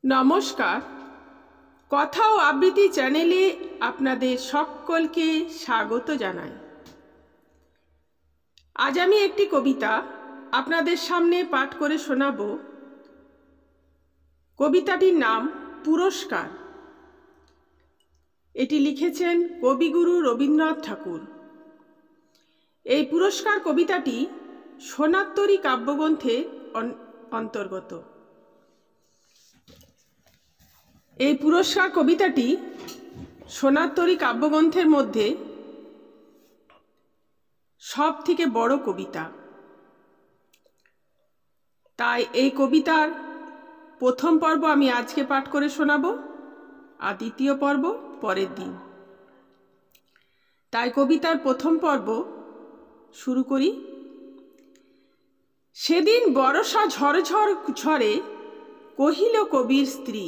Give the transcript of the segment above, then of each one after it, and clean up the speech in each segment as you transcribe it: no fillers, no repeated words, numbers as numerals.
নমস্কার, কথা ও আবৃত্তি চ্যানেলে আপনাদের সকলকে স্বাগত জানাই। আজ আমি একটি কবিতা আপনাদের সামনে পাঠ করে শোনাব। কবিতাটির নাম পুরস্কার। এটি লিখেছেন কবিগুরু রবীন্দ্রনাথ ঠাকুর। এই পুরস্কার কবিতাটি সোনারতরী কাব্যগ্রন্থের অন্তর্গত। এই পুরস্কার কবিতাটি সোনারতরী কাব্যগ্রন্থের মধ্যে সব থেকে বড় কবিতা। তাই এই কবিতার প্রথম পর্ব আমি আজকে পাঠ করে শোনাব, আর দ্বিতীয় পর্ব পরের দিন। তাই কবিতার প্রথম পর্ব শুরু করি। সেদিন বরষা ঝরঝর ঝরে, কহিল কবির স্ত্রী,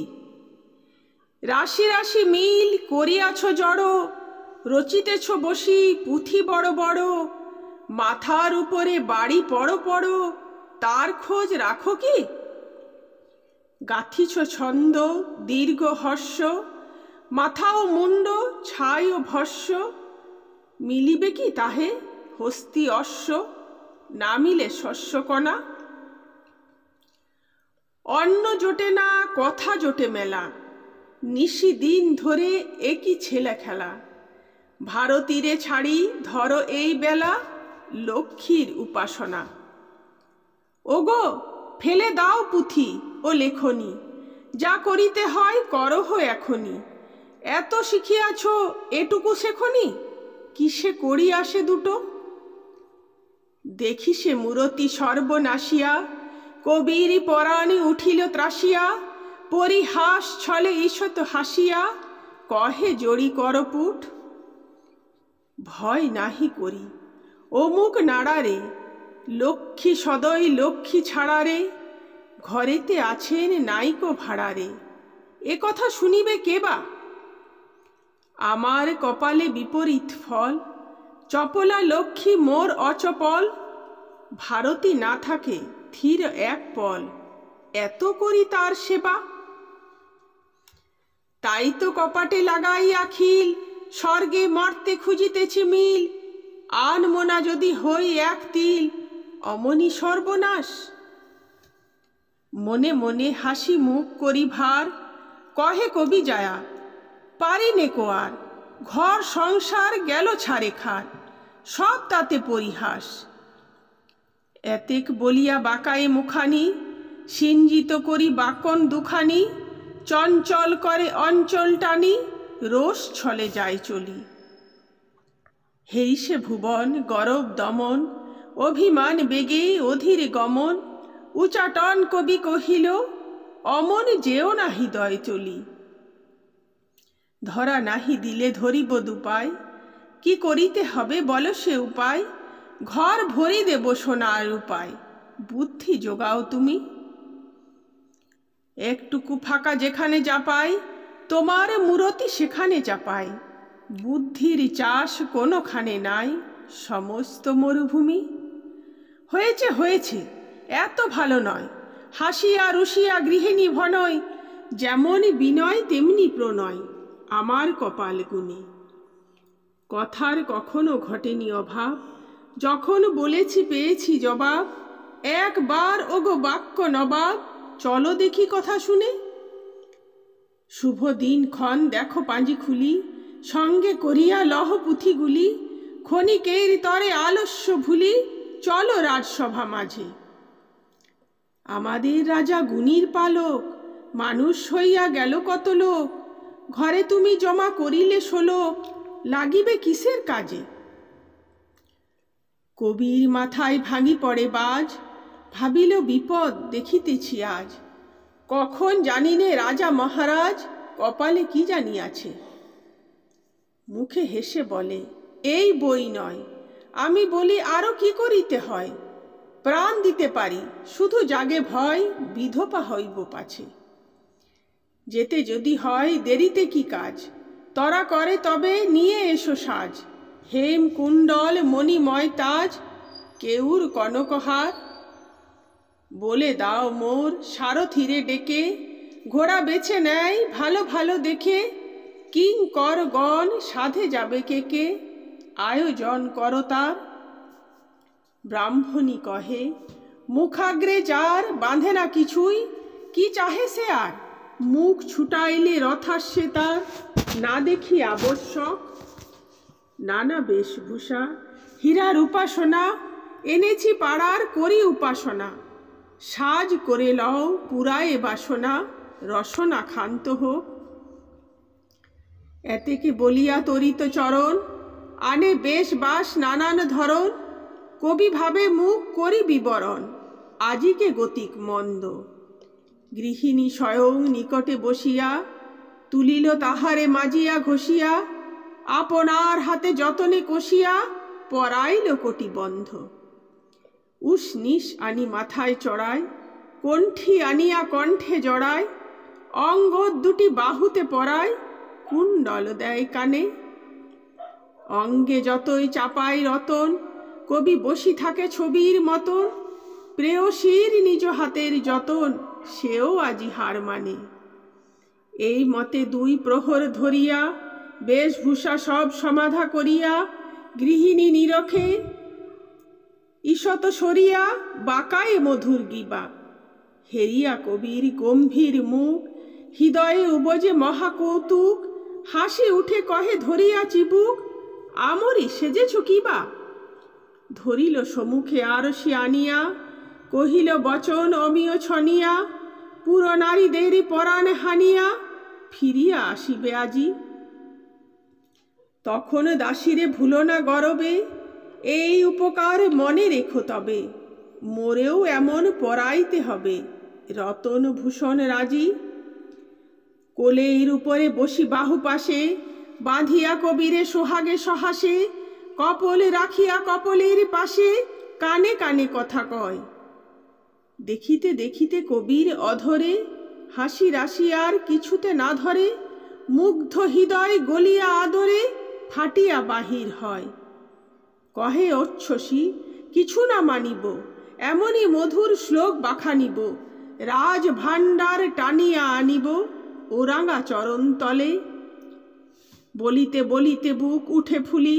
রাশি রাশি মিল করিয়াছ জড়ো, রচিতেছ বসি পুঁথি বড় বড়, মাথার উপরে বাড়ি পড়ো পড়ো, তার খোঁজ রাখো কি? গাথিছ ছন্দ দীর্ঘ হর্ষ, মাথা ও মুন্ড ছাই ও ভস্য, মিলিবে কি তাহে হস্তি অশ্ব, না মিলে শস্যকণা? অন্ন জোটে না কথা জোটে মেলা, নিশি দিন ধরে একই ছেলে খেলা, ভারতীরে ছাড়ি ধরো এই বেলা, লক্ষ্মীর উপাসনা। ওগো ফেলে দাও পুঁথি ও লেখনি, যা করিতে হয় করহ এখনি, এত শিখিয়াছ এটুকু শেখনি, কিসে করি আসে দুটো? দেখি সে মূরতি সর্বনাশিয়া, কবির পরাণে উঠিল ত্রাসিয়া, পরিহাস ছলে ঈষৎ হাসিয়া, কহে জড়ি করপুট। ভয় নাহি করি অমুক নাড়ারে, লক্ষ্মী সদয় লক্ষ্মী ছাড়ারে, ঘরেতে আছেন নাইকো ভাড়ারে, এ কথা শুনিবে কেবা? আমার কপালে বিপরীত ফল, চপলা লক্ষ্মী মোর অচপল, ভারতী না থাকে ধীর এক পল, এত করি তার সেবা। তাই তো কপাটে লাগাই আখিল, স্বর্গে মর্তে খুঁজিতেছি মিল, আনমনা যদি হই এক তিল, অমনি সর্বনাশ। মনে মনে হাসি মুখ করি ভার, কহে কবি যায়া পারি নে কোয়ার, ঘর সংসার গেল ছাড়ে খার, সব তাতে পরিহাস। এতেক বলিয়া বাঁকায়ে মুখানি, সিঞ্জিত করি বাকন দুখানি, চঞ্চল করে অঞ্চল টানি, রোষ ছলে যায় চলি। হেরিসে ভুবন গরব দমন, অভিমান বেগে অধীর গমন, উচাটন কবি কহিল, অমন যেও না হৃদয় চলি। ধরা নাহি দিলে ধরিব দুপায়, কি করিতে হবে বলো সে উপায়, ঘর ভরি দেব সোনার উপায়, বুদ্ধি যোগাও তুমি। একটুকু ফাঁকা যেখানে চাপাই, তোমার মূরতি সেখানে চাপাই, বুদ্ধির চাষ কোনোখানে নাই, সমস্ত মরুভূমি। হয়েছে হয়েছে এত ভালো নয়, হাসিয়া রুশিয়া গৃহিণী ভনয়, যেমন বিনয় তেমনি প্রণয়, আমার কপাল গুণে। কথার কখনো ঘটেনি অভাব, যখন বলেছি পেয়েছি জবাব, একবার ওগো বাক্য নবাব, চলো দেখি কথা শুনে। শুভ দিন ক্ষণ দেখো পাঁজি খুলি, সঙ্গে করিয়া লহ পুঁথিগুলি, ক্ষণিকের তরে আলস্য ভুলি, চলো রাজসভা মাঝে। আমাদের রাজা গুণীর পালক, মানুষ হইয়া গেল কত লোক, ঘরে তুমি জমা করিলে শোলক, লাগিবে কিসের কাজে? কবির মাথায় ভাঙি পড়ে বাজ, ভাবিল বিপদ দেখিতেছি আজ, কখন জানিনে রাজা মহারাজ, কপালে কি জানিয়াছে। মুখে হেসে বলে, এই বই নয়, আমি বলি আরো কি করিতে হয়, প্রাণ দিতে পারি শুধু জাগে ভয়, বিধবা হইব পাছে। যেতে যদি হয় দেরিতে কি কাজ, তরা করে তবে নিয়ে এসো সাজ, হেম কুণ্ডল মণিময় তাজ, কেউর কনকহার। বলে দাও মোর সারথিরে ডেকে, ঘোড়া বেছে নেয় ভালো ভালো দেখে, কিঙ্কর গণ সাধে যাবে কে কে, আয়োজন করো তার। ব্রাহ্মণী কহে, মুখাগ্রে যার বাঁধে না কিছুই, কি চাহে সে আর, মুখ ছুটাইলে রথাস্যে তার, না দেখি আবশ্যক। নানা বেশভূষা হীরার উপাসনা, এনেছি পাড়ার করি উপাসনা, সাজ করে লও পুরায় বাসনা, রসনা ক্ষান্ত হোক। এতেকে বলিয়া তরিত চরণ, আনে বেশ বাস নানান ধরন, কবি ভাবে মুখ করি বিবরণ, আজিকে গতিক মন্দ। গৃহিণী স্বয়ং নিকটে বসিয়া, তুলিল তাহারে মাজিয়া ঘষিয়া, আপনার হাতে যতনে কষিয়া, পরাইল কোটি বন্ধ। উষ্ণিস আনি মাথায় চড়ায়, কণ্ঠী আনিয়া কণ্ঠে জড়ায়, অঙ্গ দুটি বাহুতে পরায়, কুণ্ডল দেয় কানে। অঙ্গে যতই চাপাই রতন, কবি বসি থাকে ছবির মতন, প্রেয়সীর নিজ হাতের যতন, সেও আজি হার মানে। এই মতে দুই প্রহর ধরিয়া, বেশভূষা সব সমাধা করিয়া, গৃহিণী নিরখে ঈষৎ সরিয়া, বাঁকায়ে মধুর গিবা। হেরিয়া কবির গম্ভীর মুখ, হৃদয়ে উপজে মহাকৌতুক, হাসি উঠে কহে ধরিয়া চিবুক, আমরি সেজেছ কিবা। ধরিল সম্মুখে আরশি আনিয়া, কহিল বচন অমিয় ছনিয়া, পুরো নারীদের পরাণ হানিয়া, ফিরিয়া আসিবে আজি। তখন দাসীরে ভুলো না গরবে, এই উপকার মনে রেখো তবে, মোরেও এমন পরাইতে হবে, রতন ভূষণ রাজি। কোলের উপরে বসি বাহু পাশে, বাঁধিয়া কবিরে সোহাগে সহাসে, কপল রাখিয়া কপলের পাশে, কানে কানে কথা কয়। দেখিতে দেখিতে কবির অধরে, হাসি রাশি আর কিছুতে না ধরে, মুগ্ধ হৃদয় গলিয়া আদরে, ফাটিয়া বাহির হয়। কহে অচ্ছসী, কিছু না মানিব, এমনই মধুর শ্লোক বাখানিব, রাজ ভাণ্ডার টানিয়া আনিব, ওরাঙা চরণ তলে। বলিতে বলিতে বুক উঠে ফুলি,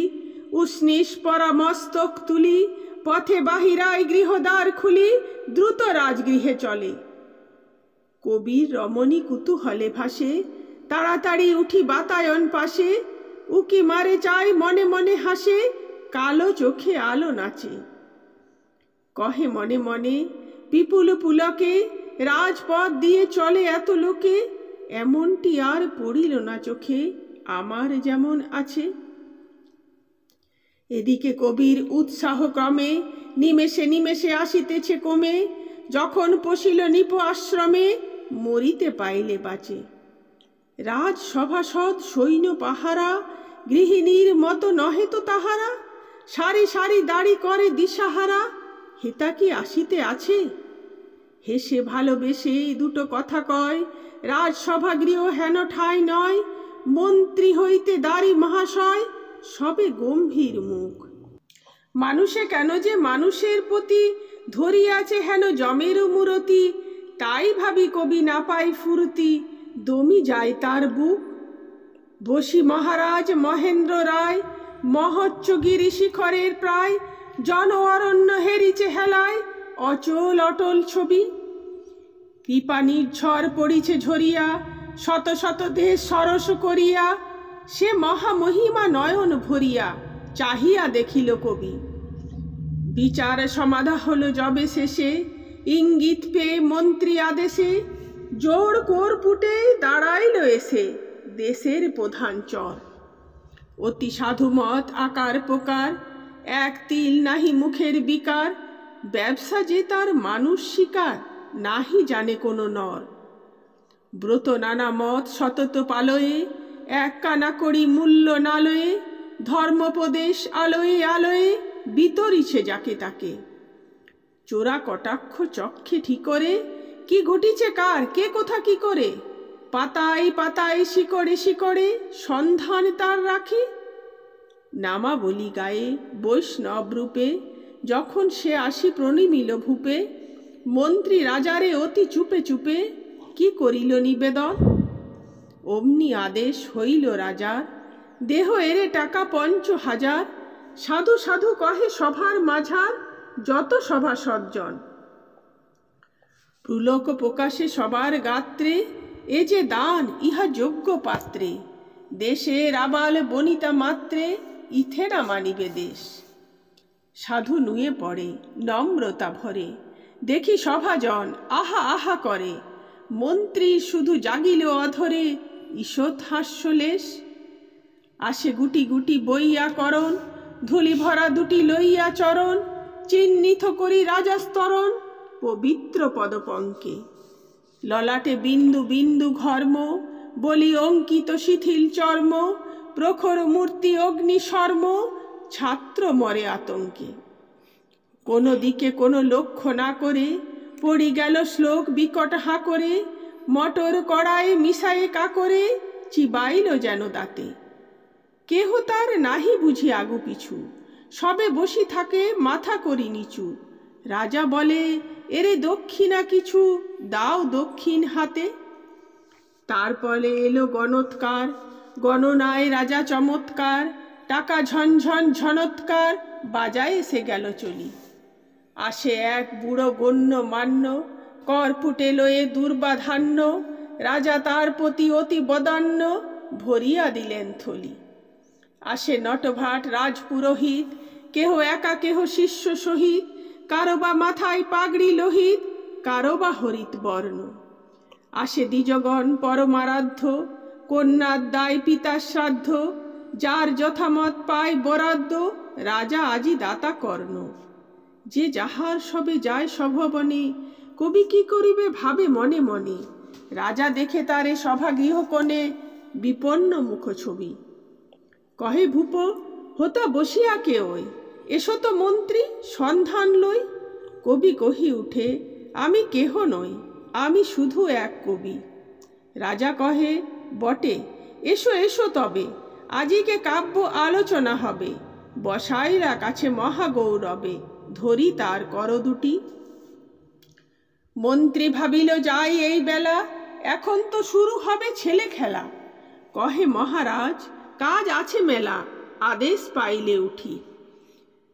উষ্ণিস পরা মস্তক তুলি, পথে বাহিরায় গৃহদ্বার খুলি, দ্রুত রাজগৃহে চলে। কবির রমণী কুতূহলে ভাসে, তাড়াতাড়ি উঠি বাতায়ন পাশে, উকি মারে চায় মনে মনে হাসে, কালো চোখে আলো নাচে। কহে মনে মনে, বিপুল পুলকে রাজপথ দিয়ে চলে এত লোকে, এমনটি আর পড়িল না চোখে, আমার যেমন আছে। এদিকে কবির উৎসাহ ক্রমে, নিমেষে নিমেষে আসিতেছে কমে, যখন পশিল নিপ আশ্রমে, মরিতে পাইলে বাঁচে। রাজ সভাসদ সৈন্য পাহারা, গৃহিণীর মতো নহে তো তাহারা, সারি সারি দাড়ি করে দিশাহারা, হেতা কি আসিতে আছে। হেসে ভালোবেসে দুটো কথা কয়, রাজসভা গৃহ হেন ঠাঁই নয়, মন্ত্রী হইতে দাঁড়ি মহাশয়, সবে গম্ভীর মুখ। মানুষে কেন যে মানুষের প্রতি, ধরিয়াছে হেন জমের মূরতি, তাই ভাবি কবি না পাই ফুরতি, দমি যায় তার বুক। বসি মহারাজ মহেন্দ্র রায়, মহোচ্চগিরি শিখরের প্রায়, জন অরণ্য হেরিছে হেলায়, অচল অটল ছবি। কৃপা নির্ঝর পড়িছে ঝরিয়া, শত শত দেশ সরস করিয়া, সে মহামহিমা নয়ন ভরিয়া, চাহিয়া দেখিল কবি। বিচার সমাধা হলো যবে শেষে, ইঙ্গিত পেয়ে মন্ত্রী আদেশে, জোড় কোরপুটে দাঁড়াইল এসে, দেশের প্রধান চর। অতি সাধুমত আকার প্রকার, এক তিল নাহি মুখের বিকার, ব্যবসা যে তার মানুষ শিকার, নাহি জানে কোনো নর। ব্রত নানা মত সতত পালয়ে, এক কানা করি মূল্য নালয়ে, ধর্মোপদেশ আলোয়ে আলোয়ে, বিতরিছে যাকে তাকে। চোরা কটাক্ষ চক্ষে ঠিকরে, কি ঘটিছে কার কে কোথা কি করে, পাতায় পাতায় শিকড়ে শিকড়ে, সন্ধান তার রাখে। নামা বলি গায়ে বৈষ্ণব রূপে, যখন সে আসি প্রণিমিল ভূপে, মন্ত্রী রাজারে অতি চুপে চুপে, কি করিল নিবেদন। অমনি আদেশ হইল রাজার, দেহ এরে টাকা ৫০০০। সাধু সাধু কহে সভার মাঝার যত সভা সজ্জন। পুলক প্রকাশে সবার গাত্রে, এ যে দান ইহা যোগ্য পাত্রে। দেশের আবাল বনিতা মাত্রে, ইথে না মানিবে দেশ। সাধু নুয়ে পড়ে নম্রতা ভরে, দেখি সভাজন আহা আহা করে। মন্ত্রী শুধু জাগিল অধরে, ঈষৎ হাস্যলেশ। আসে গুটি গুটি বইয়া করণ, ধুলি ভরা দুটি লইয়া চরণ। চিহ্নিত করি রাজাস্তরণ, পবিত্র পদপঙ্কে। ললাটে বিন্দু বিন্দু ঘর্ম, বলি অঙ্কিত শিথিল চর্ম। প্রখর মূর্তি অগ্নিশর্ম, ছাত্র মরে আতঙ্কে। কোনো দিকে কোনো লক্ষ্য না করে, পড়ি গেল শ্লোক বিকট হা করে। মটর কড়াই মিশায়ে কাকরে, চিবাইল যেন দাঁতে। কেহ তার নাহি বুঝি আগু পিছু, সবে বসি থাকে মাথা করি নিচু। রাজা বলে, এরে দক্ষিণা কিছু দাও দক্ষিণ হাতে। তারপরে এলো গণৎকার, গণনায় রাজা চমৎকার। টাকা ঝনঝন ঝনৎকার, বাজায় এসে গেল চলি। আসে এক বুড়ো গণ্য মান্য, কর ফুটে লয়ে দুর্বাধান্য। রাজা তার প্রতি অতি বদান্য, ভরিয়া দিলেন থলি। আসে নটভাট রাজপুরোহিত, কেহ একা কেহ শিষ্য সহিত। কারো বা মাথায় পাগড়ি লোহিত, কারো বা হরিত বর্ণ। আসে দ্বিজগণ পরমারাধ্য, কন্যার দায় পিতার শ্রাদ্ধ। যার যথামত পায় বরাদ্দ, রাজা আজি দাতা কর্ণ। যে যাহার সবে যায় সভবনে, কবি কি করিবে ভাবে মনে মনে। রাজা দেখে তারে সভা গৃহকোণে, বিপন্ন মুখ ছবি। কহে ভূপ, হোতা বসিয়া কে ওই, এসো তো মন্ত্রী সন্ধান লই। কবি কহি উঠে, আমি কেহ নই, আমি শুধু এক কবি। রাজা কহে, বটে, এসো এসো তবে, আজিকে কাব্য আলোচনা হবে। বসাইলা কাছে মহাগৌরবে, ধরি তার কর দুটি। মন্ত্রী ভাবিল যাই এই বেলা, এখন তো শুরু হবে ছেলে খেলা। কহে মহারাজ, কাজ আছে মেলা, আদেশ পাইলে উঠি।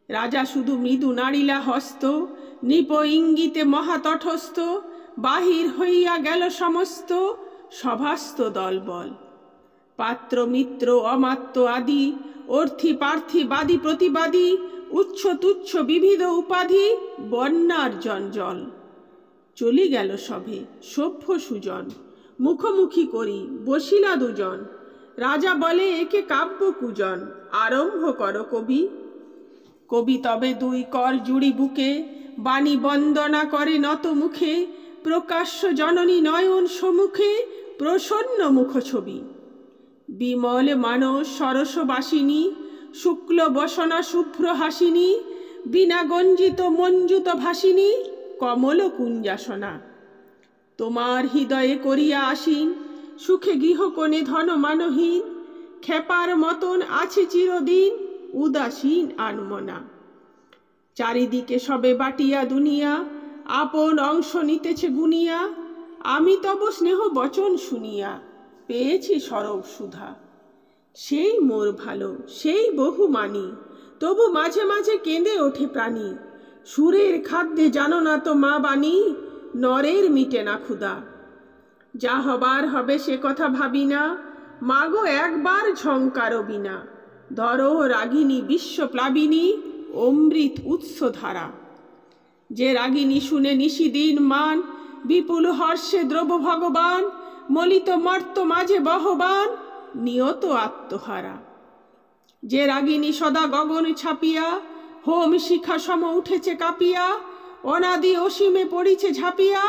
রাজা শুধু মৃদু নাড়িলা হস্ত, নৃপ ইঙ্গিতে মহাতটস্থ। বাহির হইয়া গেল সমস্ত, সভাস্থ দলবল। পাত্র মিত্র অমাত্য আদি, অর্থী প্রার্থী বাদী প্রতিবাদী। উচ্চ তুচ্ছ বিবিধ উপাধি, বন্যার জঞ্জল। চলি গেল সভে সভ্য সুজন, মুখোমুখি করি বসিলা দুজন। রাজা বলে, একে কাব্য কুজন, আরম্ভ কর কবি। কবি তবে দুই কর জুড়ি বুকে, বাণী বন্দনা করে নত মুখে। প্রকাশ্য জননী নয়ন সম্মুখে, প্রসন্ন মুখ ছবি। বিমল মানস সরসবাসিনী, শুক্ল বসনা শুভ্র হাসিনী। বিনা গঞ্জিত মঞ্জুত ভাসিনী, কমল কুঞ্জাসনা। তোমার হৃদয়ে করিয়া আসীন, সুখে গৃহকোণে ধন মানহীন। খেপার মতন আছে চিরদিন, উদাসীন আনমনা। চারিদিকে সবে বাটিয়া দুনিয়া, আপন অংশ নিতেছে গুনিয়া। আমি তব স্নেহ বচন শুনিয়া, পেয়েছি সরব সুধা। সেই মোর ভালো, সেই বহু মানি, তবু মাঝে মাঝে কেঁদে ওঠে প্রাণী। সুরের খাদ্যে জানো না তো মা বাণী, নরের মিটে না ক্ষুধা। যা হবার হবে সে কথা ভাবি না, মাগো একবার ঝংকার বিনা। ধরো রাগিনী বিশ্বপ্লাবিনী, অমৃত উৎস ধারা। যে রাগিনী শুনে নিশিদিন মান, বিপুল হর্ষে দ্রব ভগবান। মলিত মর্ত মাঝে বহবান, নিয়ত আত্মহারা। যে রাগিনী সদা গগন ছাপিয়া, হোম শিখা সম উঠেছে কাঁপিয়া। অনাদি অসীমে পড়িছে ঝাঁপিয়া,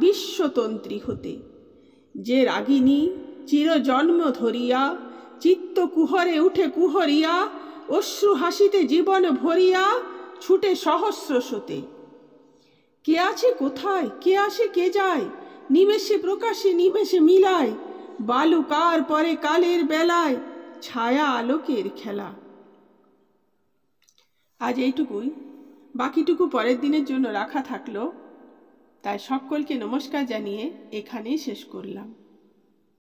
বিশ্বতন্ত্রী হতে। যে রাগিনী চির জন্ম ধরিয়া, চিত্ত কুহরে উঠে কুহরিয়া। অশ্রু হাসিতে জীবন ভরিয়া, ছুটে সহস্র স্রোতে। কে আছে কোথায়, কে আসে কে যায়, নিমেষে প্রকাশে নিমেষে মিলায়। বালুকার পরে কালের বেলায়, ছায়া আলোকের খেলা। আজ এইটুকুই, বাকিটুকু পরের দিনের জন্য রাখা থাকলো। তাই সকলকে নমস্কার জানিয়ে এখানেই শেষ করলাম।